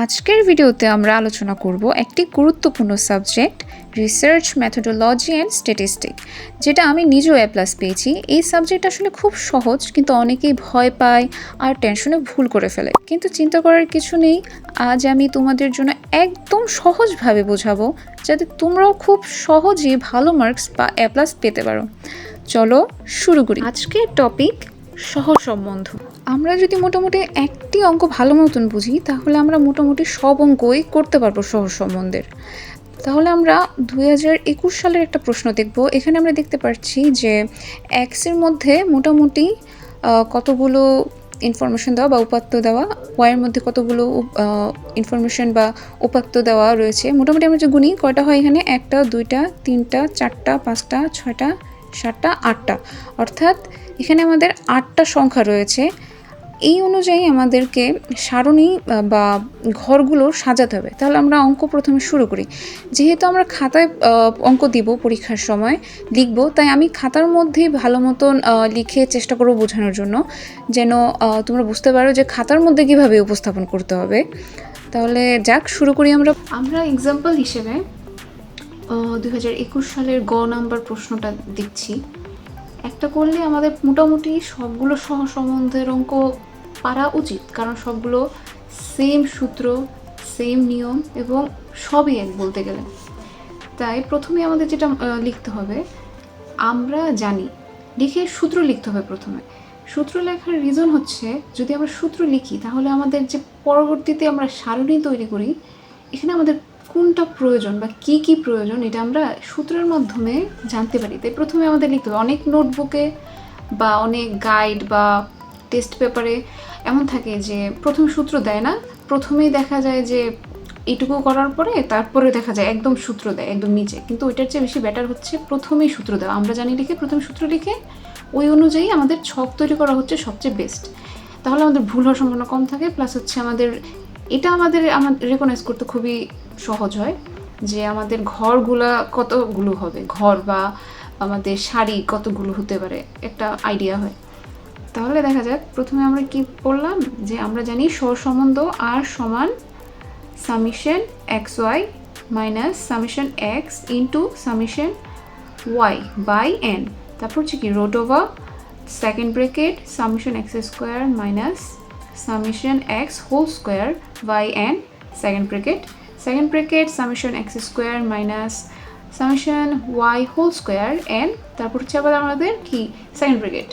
আজকের ভিডিওতে আমরা আলোচনা করব একটি গুরুত্বপূর্ণ subject research methodology and statistic, যেটা আমি নিজেও A+ পেয়েছি। এই সাবজেক্ট আসলে খুব সহজ, কিন্তু অনেকেই ভয় পায় আর টেনশনে ভুল করে ফেলে। কিন্তু চিন্তা করার কিছু নেই, আজ আমি তোমাদের জন্য একদম সহজভাবে বোঝাবো, যাতে তোমরাও খুব সহজেই ভালো মার্কস বা A+ পেতে পারো। চলো শুরু করি। আজকের টপিক সহসম্বন্ধ। আমরা যদি মোটামুটি একটি অঙ্ক ভালো মতন বুঝি, তাহলে আমরা মোটামুটি সব অঙ্কই করতে পারবো সহসম্বন্ধের। তাহলে আমরা 2021 সালের একটা প্রশ্ন দেখব। এখানে আমরা দেখতে পাচ্ছি যে এক্সের মধ্যে মোটামুটি কতগুলো ইনফরমেশন দেওয়া বা উপাত্ত দেওয়া, ওয়াইয়ের মধ্যে কতগুলো ইনফরমেশন বা উপাত্ত দেওয়া রয়েছে। মোটামুটি আমরা যে গুনি কয়টা হয়, এখানে 1টা 2টা 3টা 4টা 5টা 6টা 7টা 8টা, অর্থাৎ এখানে আমাদের 8টা সংখ্যা রয়েছে। এই অনুযায়ী আমাদেরকে সারণী বা ঘরগুলো সাজাতে হবে। তাহলে আমরা অঙ্ক প্রথমে শুরু করি। যেহেতু আমরা খাতায় অঙ্ক দিব, পরীক্ষার সময় লিখব, তাই আমি খাতার মধ্যেই ভালো মতন লিখে চেষ্টা করব বোঝানোর জন্য, যেন তোমরা বুঝতে পারো যে খাতার মধ্যে কীভাবে উপস্থাপন করতে হবে। তাহলে যাক, শুরু করি। আমরা এক্সাম্পল হিসেবে 2021 সালের গ নাম্বার প্রশ্নটা দেখছি। একটা করলে আমাদের মোটামুটি সবগুলো সহসম্বন্ধের অঙ্ক পারা উচিত, কারণ সবগুলো সেম সূত্র, সেম নিয়ম এবং সবই এক বলতে গেলে। তাই প্রথমে আমাদের যেটা লিখতে হবে, আমরা জানি, লিখে সূত্র লিখতে হবে। প্রথমে সূত্র লেখার রিজন হচ্ছে, যদি আমরা সূত্র লিখি তাহলে আমাদের যে পরবর্তীতে আমরা সারণী তৈরি করি, এখানে আমাদের কোনটা প্রয়োজন বা কি কি প্রয়োজন, এটা আমরা সূত্রের মাধ্যমে জানতে পারি। তাই প্রথমে আমাদের লিখতে হবে। অনেক নোটবুকে বা অনেক গাইড বা টেস্ট পেপারে এমন থাকে যে প্রথম সূত্র দেয় না, প্রথমেই দেখা যায় যে এইটুকু করার পরে তারপরে দেখা যায় একদম সূত্র দেয় একদম নিচে। কিন্তু ওইটার চেয়ে বেশি বেটার হচ্ছে প্রথমেই সূত্র দেওয়া। আমরা জানি লিখে প্রথমে সূত্র লিখে ওই অনুযায়ী আমাদের ছক তৈরি করা হচ্ছে সবচেয়ে বেস্ট। তাহলে আমাদের ভুল হওয়ার সম্ভাবনা কম থাকে, প্লাস হচ্ছে আমাদের রেকগনাইজ করতে খুবই সহজ হয় যে আমাদের ঘরগুলা কতগুলো হবে, ঘর বা আমাদের শাড়ি কতগুলো হতে পারে, একটা আইডিয়া হয়। তাহলে দেখা যাক, প্রথমে আমরা কি পড়লাম, যে আমরা জানি সহসম্বন্ধ আর সমান summation x y minus summation x into summation y by n. তারপর হচ্ছে কি root over second bracket summation x square minus summation x whole square by n second bracket summation x square minus summation y whole square n. তারপর হচ্ছে আবার আমাদের কি second bracket.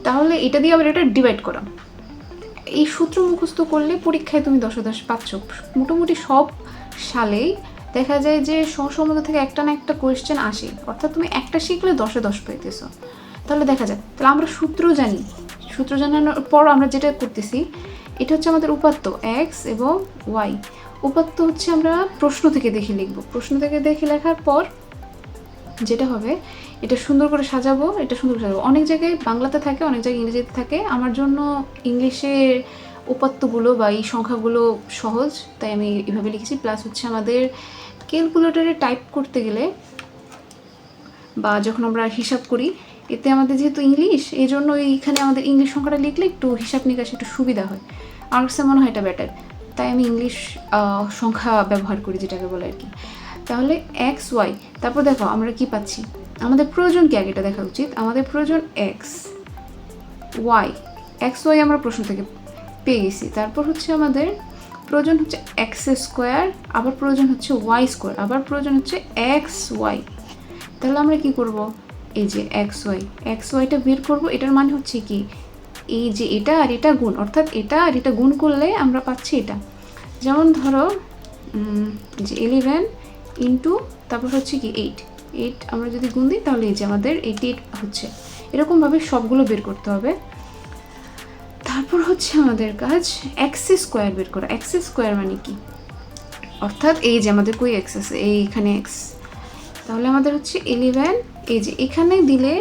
তাহলে এটা দিয়ে আবার এটা ডিভাইড করা। এই সূত্র মুখস্থ করলে পরীক্ষায় তুমি 10 10 পাচ্ছ। মোটামুটি সব সালেই দেখা যায় যে সহসম্বন্ধ থেকে একটা না একটা কোয়েশ্চেন আসে, অর্থাৎ তুমি একটা শিখলে 10-এ 10 পাইতেছ। তাহলে দেখা যায়, তাহলে আমরা সূত্র জানি। সূত্র জানানোর পর আমরা যেটা করতেছি, এটা হচ্ছে আমাদের উপাত্ত এক্স এবং ওয়াই। উপাত্ত হচ্ছে আমরা প্রশ্ন থেকে দেখে লিখব। প্রশ্ন থেকে দেখে লেখার পর যেটা হবে, এটা সুন্দর করে সাজাবো। অনেক জায়গায় বাংলাতে থাকে, অনেক জায়গায় ইংরেজিতে থাকে। আমার জন্য ইংলিশে উপাত্তগুলো বা এই সংখ্যাগুলো সহজ, তাই আমি এভাবে লিখেছি। প্লাস হচ্ছে আমাদের ক্যালকুলেটরে টাইপ করতে গেলে বা যখন আমরা হিসাব করি, এতে আমাদের যেহেতু ইংলিশ, এই জন্য এইখানে আমাদের ইংলিশ সংখ্যাটা লিখলে একটু হিসাব নিকাশে একটু সুবিধা হয়। আমার কাছে মনে হয় এটা বেটার, তাই আমি ইংলিশ সংখ্যা ব্যবহার করি, যেটাকে বলে আর কি। তাহলে এক্স ওয়াই, তারপর দেখো আমরা কি পাচ্ছি। আমাদের প্রয়োজন কি আগে এটা দেখা উচিত। আমাদের প্রয়োজন এক্স ওয়াই আমরা প্রশ্ন থেকে পেয়ে গেছি। তারপর হচ্ছে আমাদের প্রয়োজন হচ্ছে এক্স স্কোয়ার, আবার প্রয়োজন হচ্ছে ওয়াই স্কোয়ার, আবার প্রয়োজন হচ্ছে এক্স ওয়াই। তাহলে আমরা কি করব, এই যে এক্স ওয়াইটা বের করব। এটার মানে হচ্ছে কি, এই যে এটা আর এটা গুণ, অর্থাৎ এটা আর এটা গুণ করলে আমরা পাচ্ছি এটা। যেমন ধরো যে 11 ইন্টু তারপর হচ্ছে কি 8 আমরা যদি গুণ দিই, তাহলে এই যে আমাদের 88 হচ্ছে। এরকমভাবে সবগুলো বের করতে হবে। তারপর হচ্ছে আমাদের কাজ এক্স স্কোয়ার বের করা। এক্স স্কোয়ার মানে কি, অর্থাৎ এই যে আমাদের কই এক্স আছে, এইখানে এক্স। তাহলে আমাদের হচ্ছে 11, এই যে এখানে দিলে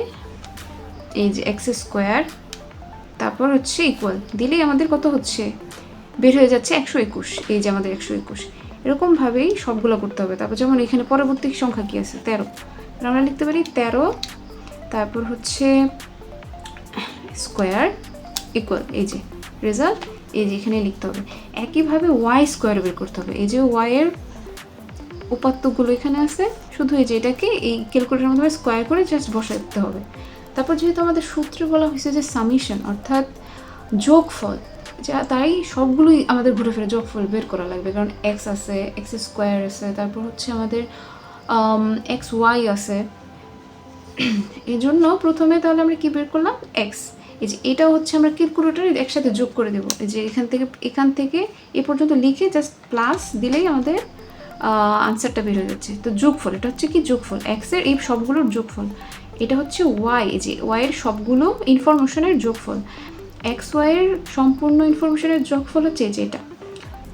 এই যে এক্স স্কোয়ার, তারপর হচ্ছে ইকুয়াল দিলেই আমাদের কত হচ্ছে, বের হয়ে যাচ্ছে 121। এই যে আমাদের 121। এরকমভাবেই সবগুলো করতে হবে। তারপর যেমন এখানে পরবর্তী সংখ্যা কি আছে, 13। আমরা লিখতে পারি 13, তারপর হচ্ছে স্কোয়ার ইকুয়াল, এই যে রেজাল্ট এই যে এখানে লিখতে হবে। একইভাবে ওয়াই স্কোয়ার বের করতে হবে। এই যে ওয়াইয়ের উপাত্তগুলো এখানে আছে, শুধু এই যে এটাকে এই ক্যালকুলেটরের মাধ্যমে স্কোয়ার করে জাস্ট বসাতে হবে। তারপর যেহেতু আমাদের সূত্রে বলা হয়েছে যে সামিশন অর্থাৎ যোগফল, যা তাই সবগুলোই আমাদের ঘুরে ফিরে যোগফল বের করা লাগবে, কারণ এক্স আছে, এক্স স্কোয়ার আছে, তারপর হচ্ছে আমাদের এক্স ওয়াই আছে। এই জন্য প্রথমে তাহলে আমরা কি বের করলাম, এক্স। এই যে এটা হচ্ছে আমরা ক্যালকুলেটরে একসাথে যোগ করে দেবো। এই যে এখান থেকে এ পর্যন্ত লিখে জাস্ট প্লাস দিলেই আমাদের আনসারটা বের হয়ে যাচ্ছে। তো যোগফল, এটা হচ্ছে কি যোগফল, এক্সের এই সবগুলোর যোগফল। এটা হচ্ছে ওয়াই, এই যে ওয়াইয়ের সবগুলো ইনফরমেশনের যোগফল। এক্স ওয়াইয়ের সম্পূর্ণ ইনফরমেশনের যোগফল হচ্ছে এই যে এটা।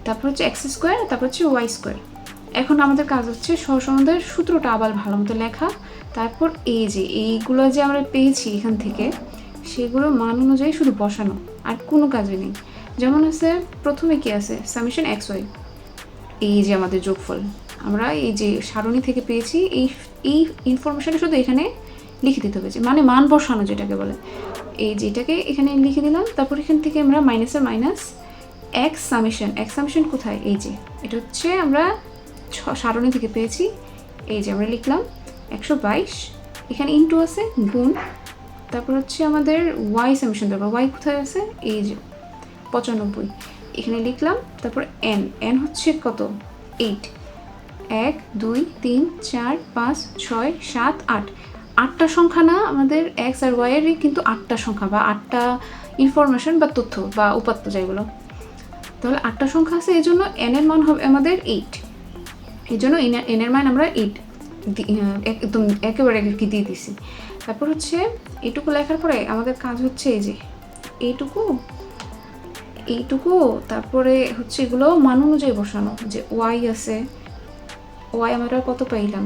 তারপর হচ্ছে এক্স স্কোয়ার, তারপর হচ্ছে ওয়াই স্কোয়ার। এখন আমাদের কাজ হচ্ছে সহসম্বন্ধের সূত্রটা আবার ভালো মতো লেখা। তারপর এই যে এইগুলো যে আমরা পেয়েছি এখান থেকে, সেগুলো মান অনুযায়ী শুধু বসানো, আর কোনো কাজই নেই। যেমন আছে প্রথমে কি আছে, সামেশন এক্স ওয়াই, এই যে আমাদের যোগফল আমরা এই যে সারণী থেকে পেয়েছি, এই ইনফরমেশনটা শুধু এখানে লিখে দিতে হবে, যে মানে মান বসানো যেটাকে বলে। এই যে এটাকে এখানে লিখে দিলাম। তারপর এখান থেকে আমরা মাইনাসের মাইনাস এক্স সামেশন কোথায়, এই যে এটা হচ্ছে আমরা সারণী থেকে পেয়েছি। এই যে আমরা লিখলাম 122, এখানে ইনটু আছে গুণ, তারপর হচ্ছে আমাদের ওয়াই সামেশন দরকার, ওয়াই কোথায় আছে, এই যে 95, এখানে লিখলাম। তারপর এন হচ্ছে কত, 8, 1 2 3 4 5 6 7 8, 8টা সংখ্যা না আমাদের এক্স আর ওয়াইয়েরই কিন্তু 8টা সংখ্যা বা 8টা ইনফরমেশন বা তথ্য বা উপাত্ত যেগুলো। তাহলে 8টা সংখ্যা আছে, এই জন্য এন এর মান হবে আমাদের 8। এই জন্য এন এর মান আমরা 8 একদম একেবারে কি দিয়ে দিছি। তারপর হচ্ছে এইটুকু লেখার পরে আমাদের কাজ হচ্ছে এই যে এইটুকু, তারপরে হচ্ছে এগুলো মান অনুযায়ী বসানো। যে ওয়াই আছে, ওয়াই আমরা কত পাইলাম,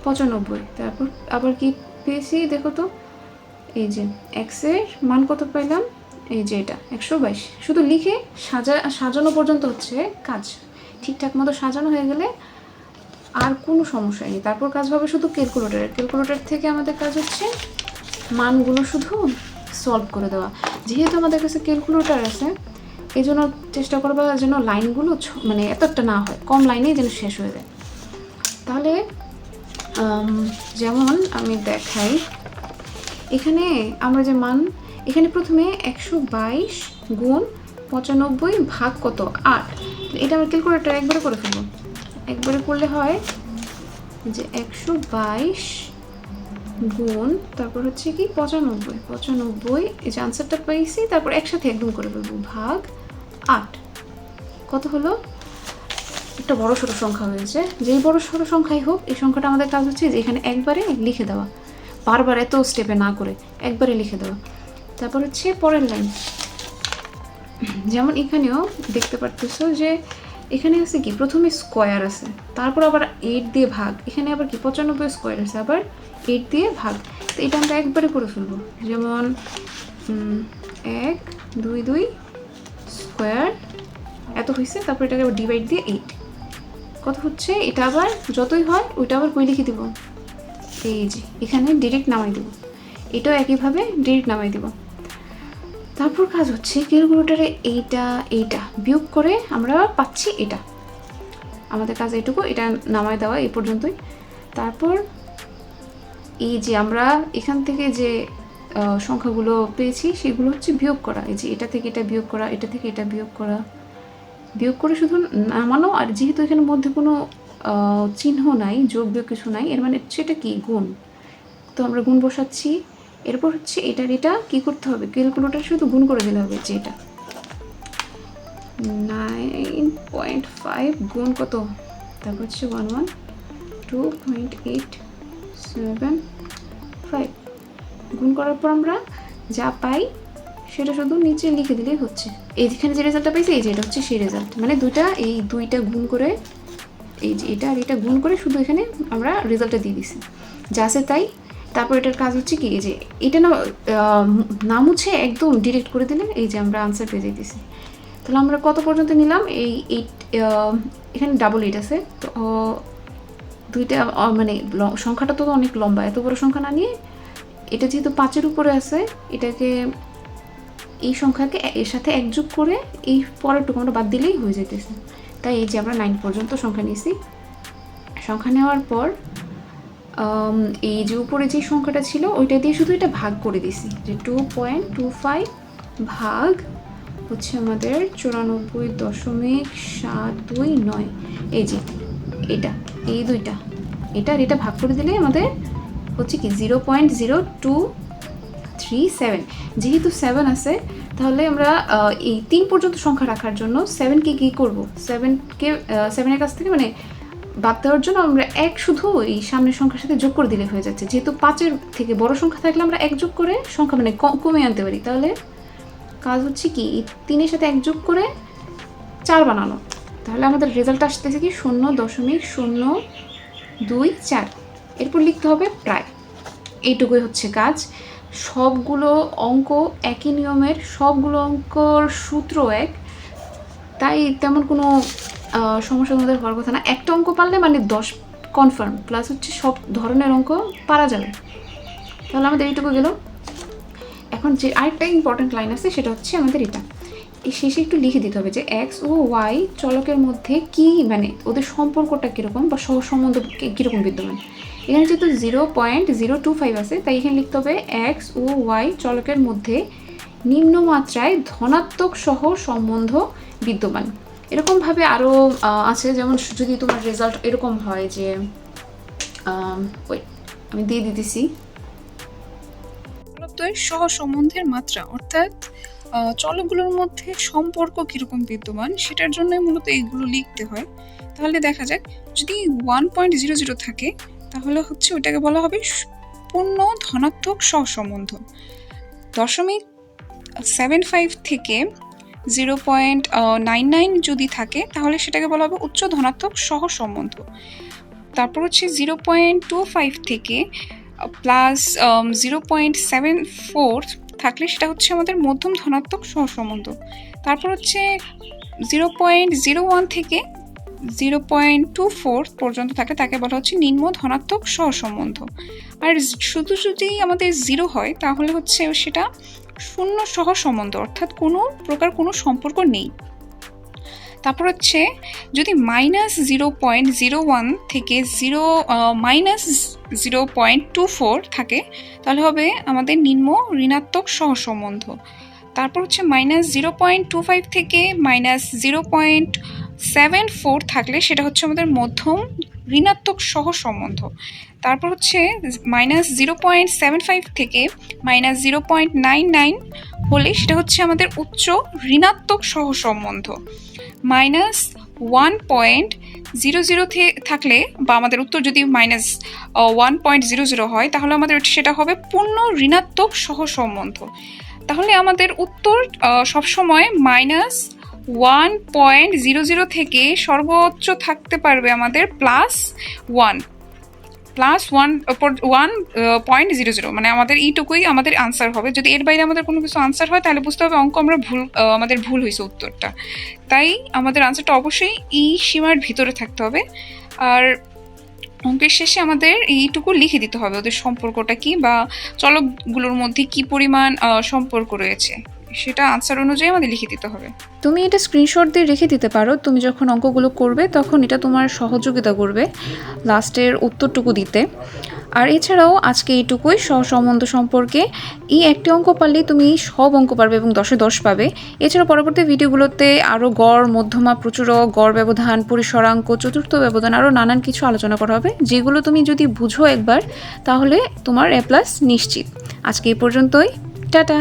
95। তারপর আবার কি পেয়েছি দেখো তো, এই যে এক্সের মান কত পাইলাম, এই যে এটা 122। শুধু লিখে সাজানো পর্যন্ত হচ্ছে কাজ। ঠিকঠাক মতো সাজানো হয়ে গেলে আর কোনো সমস্যা নেই। তারপর কাজ হবে শুধু ক্যালকুলেটর থেকে আমাদের কাজ হচ্ছে মানগুলো শুধু সলভ করে দেওয়া। যেহেতু আমাদের কাছে ক্যালকুলেটর আছে, এই জন্য চেষ্টা করবা যেন লাইনগুলো মানে এতটা না হয়, কম লাইনেই যেন শেষ হয়ে যায়। তাহলে যেমন আমি দেখাই, এখানে আমরা যে মান, এখানে প্রথমে 122 গুণ 95 ভাগ কত, 8। এটা আমরা ক্যালকুলেটর একবারে করে ফেলবো। একবারে করলে হয় যে 122 গুণ, তারপর হচ্ছে কি 95, এই যে আনসারটা পাইছি। তারপর একসাথে একদম করে ফেলবো, ভাগ 8। কত হলো, একটা বড় সড়ো সংখ্যা হয়েছে। যেই বড় সড়ো সংখ্যাই হোক, এই সংখ্যাটা আমাদের কাজ হচ্ছে যে এখানে একবারে লিখে দেওয়া, বারবার এত স্টেপে না করে একবারে লিখে দেওয়া। তারপর হচ্ছে পরের লাইন, যেমন এখানেও দেখতে পারতেছো যে এখানে আছে কি, প্রথমে স্কোয়ার আছে, তারপর আবার 8 দিয়ে ভাগ, এখানে আবার কি 95 স্কোয়ার আছে, আবার 8 দিয়ে ভাগ। তো এটা আমরা একবারে করে ফেলবো, যেমন 1 2 2 স্কোয়ার এত হয়েছে। তারপর এটাকে আবার ডিভাইড দিয়ে 8 কত হচ্ছে, এটা আবার যতই হয় ওইটা আবার কই লিখে দিব, এই যে এখানে ডিরেক্ট নামাই দেব। এটাও একইভাবে ডিরেক্ট নামাই দেব। তারপর কাজ হচ্ছে ক্যালকুলেটরে এইটা বিয়োগ করে আমরা পাচ্ছি এটা। আমাদের কাজ এইটুকু, এটা নামায় দেওয়া এই পর্যন্তই। তারপর এই যে আমরা এখান থেকে যে সংখ্যাগুলো পেয়েছি সেগুলো হচ্ছে বিয়োগ করা। এই যে এটা থেকে এটা বিয়োগ করা, এটা থেকে এটা বিয়োগ করে শুধু নামানো। আর যেহেতু এখানে মধ্যে কোনো চিহ্ন নাই, যোগ বিয়োগ কিছু নাই, এর মানে সেটা কি, গুণ। তো আমরা গুণ বসাচ্ছি। এরপর হচ্ছে এটা কি করতে হবে, ক্যালকুলেটর শুধু গুণ করে দিলে হবে। যে এটা 9.5 গুণ কত, তারপর হচ্ছে 112.875 গুণ করার পর আমরা যা পাই সেটা শুধু নিচে লিখে দিলেই হচ্ছে। এইখানে যে রেজাল্টটা পাইছি, এই যে এটা হচ্ছে সেই রেজাল্ট। মানে দুইটা গুণ করে, এই যে এটা আর এটা গুণ করে শুধু এখানে আমরা রেজাল্টটা দিয়ে দিছি, যা আছে তাই। তারপর এটার কাজ হচ্ছে কি, এই যে এটা না মুছে একদম ডিরেক্ট করে দিলে এই যে আমরা আনসার পেয়ে যাইতেছি। তাহলে আমরা কত পর্যন্ত নিলাম, এই 8, এখানে 88 আছে। তো দুইটা মানে সংখ্যাটা তো অনেক লম্বা, এত বড় সংখ্যা না নিয়ে এটা যেহেতু 5-এর উপরে আছে, এটাকে এই সংখ্যাকে এর সাথে এক যোগ করে এই পরেরটুকু আমরা বাদ দিলেই হয়ে যেতেছে। তাই এই যে আমরা 9 পর্যন্ত সংখ্যা নিয়েছি। সংখ্যা নেওয়ার পর এই যে উপরে যে সংখ্যাটা ছিল ওইটা দিয়ে শুধু এটা ভাগ করে দিছি, যে 2.25 ভাগ হচ্ছে আমাদের 94.729। এই যে এটা, এই দুইটা, এটা আর এটা ভাগ করে দিলে আমাদের হচ্ছে কি 0.0237। যেহেতু 7 আছে তাহলে আমরা এই 3 পর্যন্ত সংখ্যা রাখার জন্য 7কে কী করবো, 7এর কাছ থেকে মানে বাদ দেওয়ার জন্য আমরা 1 শুধু এই সামনের সংখ্যার সাথে যোগ করে দিলে হয়ে যাচ্ছে। যেহেতু 5-এর থেকে বড় সংখ্যা থাকলে আমরা 1 যোগ করে সংখ্যা মানে কমে আনতে পারি। তাহলে কাজ হচ্ছে কি 3-এর সাথে 1 যোগ করে 4 বানানো। তাহলে আমাদের রেজাল্ট আসতেছে কি 0.024। এরপর লিখতে হবে প্রায়। এইটুকুই হচ্ছে কাজ। সবগুলো অঙ্ক একই নিয়মের, সবগুলো অঙ্কর সূত্র এক, তাই তেমন কোনো সমস্যার মধ্যে হওয়ার কথা না। একটা অঙ্ক পারলে মানে 10 কনফার্ম, প্লাস হচ্ছে সব ধরনের অঙ্ক পারা যাবে। তাহলে আমাদের এইটুকু গেল। এখন যে আরেকটা ইম্পর্টেন্ট লাইন আছে সেটা হচ্ছে আমাদের এটা এই শেষে একটু লিখে দিতে হবে যে এক্স ও ওয়াই চলকের মধ্যে কি মানে ওদের সম্পর্কটা কীরকম বা সহসম্বন্ধ কীরকম বিদ্যমান। এখানে যেহেতু 0.025 আছে তাই এখানে লিখতে হবে এক্স ও ওয়াই চলকের মধ্যে নিম্নমাত্রায় ধনাত্মক সহ সম্বন্ধ বিদ্যমান। এরকমভাবে আরও আছে, যেমন যদি তোমার রেজাল্ট এরকম হয় যে আমি দিয়ে দিতেছি সহসম্বন্ধের মাত্রা, অর্থাৎ চলকগুলোর মধ্যে সম্পর্ক কীরকম বিদ্যমান সেটার জন্য মূলত এইগুলো লিখতে হয়। তাহলে দেখা যাক যদি 1.00 থাকে তাহলে হচ্ছে ওটাকে বলা হবে পূর্ণ ধনাত্মক সহসম্বন্ধ। 0.75 থেকে 0.99 যদি থাকে তাহলে সেটাকে বলা হবে উচ্চ ধনাত্মক সহসম্বন্ধ। তারপর হচ্ছে 0.25 থেকে প্লাস 0.74 থাকলে সেটা হচ্ছে আমাদের মধ্যম ধনাত্মক সহসম্বন্ধ। তারপর হচ্ছে 0.01 থেকে 0.24 পর্যন্ত থাকলে তাকে বলা হচ্ছে নিম্ন ধনাত্মক সহসম্বন্ধ। আর শুধু যদি আমাদের 0 হয় তাহলে হচ্ছে সেটা শূন্য সহসম্বন্ধ, অর্থাৎ কোনো প্রকার কোনো সম্পর্ক নেই। তারপর হচ্ছে যদি -0.01 থেকে -0.24 থাকে তাহলে হবে আমাদের নিম্ন ঋণাত্মক সহসম্বন্ধ। তারপর হচ্ছে -0.25 থেকে -0.74 থাকলে সেটা হচ্ছে আমাদের মধ্যম ঋণাত্মক সহসম্বন্ধ। তারপর হচ্ছে -0.75 থেকে -0.99 হলে সেটা হচ্ছে আমাদের উচ্চ ঋণাত্মক সহসম্বন্ধ। -1.00 থাকলে বা আমাদের উত্তর যদি -1.00 হয় তাহলে আমাদের সেটা হবে পূর্ণ ঋণাত্মক সহসম্বন্ধ। তাহলে আমাদের উত্তর সবসময় -1.00 থেকে সর্বোচ্চ থাকতে পারবে আমাদের +1.00, মানে আমাদের এইটুকুই আমাদের আনসার হবে। যদি এর বাইরে আমাদের কোনো কিছু আনসার হয় তাহলে বুঝতে হবে অঙ্ক আমরা আমাদের ভুল হয়েছে উত্তরটা। তাই আমাদের আনসারটা অবশ্যই এই সীমার ভিতরে থাকতে হবে। আর অঙ্কের শেষে আমাদের এইটুকু লিখে দিতে হবে ওদের সম্পর্কটা কি বা চলকগুলোর মধ্যে কি পরিমাণ সম্পর্ক রয়েছে সেটা আনসার অনুযায়ী আমাদের লিখে দিতে হবে। তুমি এটা স্ক্রিনশট দিয়ে রেখে দিতে পারো, তুমি যখন অঙ্কগুলো করবে তখন এটা তোমার সহযোগিতা করবে লাস্টের উত্তরটুকু দিতে। আর এছাড়াও আজকে এইটুকুই সহসম্বন্ধ সম্পর্কে। এই একটি অঙ্ক পারলেই তুমি সব অঙ্ক পারবে এবং 10-এ 10 পাবে। এছাড়াও পরবর্তী ভিডিওগুলোতে আরও গড়, মধ্যমা, প্রচুরক, গড় ব্যবধান, পরিসরাঙ্ক, চতুর্থ ব্যবধান আরও নানান কিছু আলোচনা করা হবে, যেগুলো তুমি যদি বুঝো একবার তাহলে তোমার A+ নিশ্চিত। আজকে এই পর্যন্তই, টাটা।